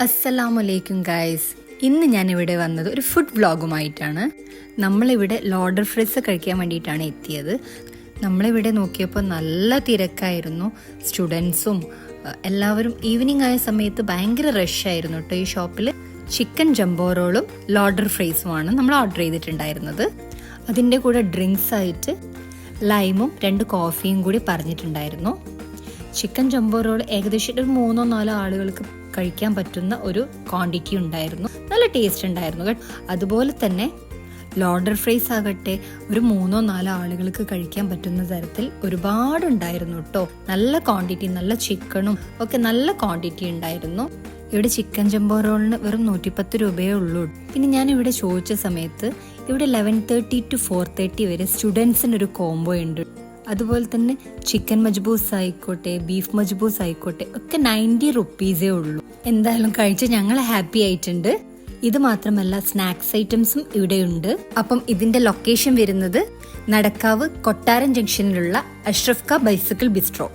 അസ്സലാമലൈക്കും ഗൈസ്. ഇന്ന് ഞാനിവിടെ വന്നത് ഒരു ഫുഡ് വ്ളോഗുമായിട്ടാണ്. നമ്മളിവിടെ ലോഡർ ഫ്രൈസ് കഴിക്കാൻ വേണ്ടിയിട്ടാണ് എത്തിയത്. നമ്മളിവിടെ നോക്കിയപ്പോൾ നല്ല തിരക്കായിരുന്നു. സ്റ്റുഡൻസും എല്ലാവരും ഈവനിങ് ആയ സമയത്ത് ഭയങ്കര റഷായിരുന്നു കേട്ടോ. ഈ ഷോപ്പിൽ ചിക്കൻ ജംബോ റോളും ലോഡർ ഫ്രൈസുമാണ് നമ്മൾ ഓർഡർ ചെയ്തിട്ടുണ്ടായിരുന്നത്. അതിൻ്റെ കൂടെ ഡ്രിങ്ക്സ് ആയിട്ട് ലൈമും 2 കോഫിയും കൂടി പറഞ്ഞിട്ടുണ്ടായിരുന്നു. ചിക്കൻ ജംബോ റോൾ ഏകദേശം ഒരു 3-4 ആളുകൾക്ക് കഴിക്കാൻ പറ്റുന്ന ഒരു ക്വാണ്ടിറ്റി ഉണ്ടായിരുന്നു. നല്ല ടേസ്റ്റ് ഉണ്ടായിരുന്നു കേട്ടോ. അതുപോലെ തന്നെ ലോഡർ ഫ്രൈസ് ആകട്ടെ ഒരു 3-4 ആളുകൾക്ക് കഴിക്കാൻ പറ്റുന്ന തരത്തിൽ ഒരുപാടുണ്ടായിരുന്നു കേട്ടോ. നല്ല ക്വാണ്ടിറ്റി, നല്ല ചിക്കണും ഒക്കെ നല്ല ക്വാണ്ടിറ്റി ഉണ്ടായിരുന്നു. ഇവിടെ ചിക്കൻ ജംബോ റോളിന് വെറും 110 രൂപയേ ഉള്ളൂ. പിന്നെ ഞാൻ ഇവിടെ ചോദിച്ച സമയത്ത് ഇവിടെ 11:30 to 4:30 വരെ സ്റ്റുഡൻസിനൊരു കോംബോ ഉണ്ട്. അതുപോലെ തന്നെ ചിക്കൻ മജ്ബൂസ് ആയിക്കോട്ടെ, ബീഫ് മജ്ബൂസ് ആയിക്കോട്ടെ ഒക്കെ 90 റുപ്പീസേ ഉള്ളൂ. എന്തായാലും കഴിച്ച് ഞങ്ങൾ ഹാപ്പി ആയിട്ടുണ്ട്. ഇത് മാത്രമല്ല സ്നാക്സ് ഐറ്റംസും ഇവിടെയുണ്ട്. അപ്പം ഇതിന്റെ ലൊക്കേഷൻ വരുന്നത് നടക്കാവ് കൊട്ടാരം ജംഗ്ഷനിലുള്ള അഷ്റഫ് ക ബൈസിക്കിൾ ബിസ്ട്രോ.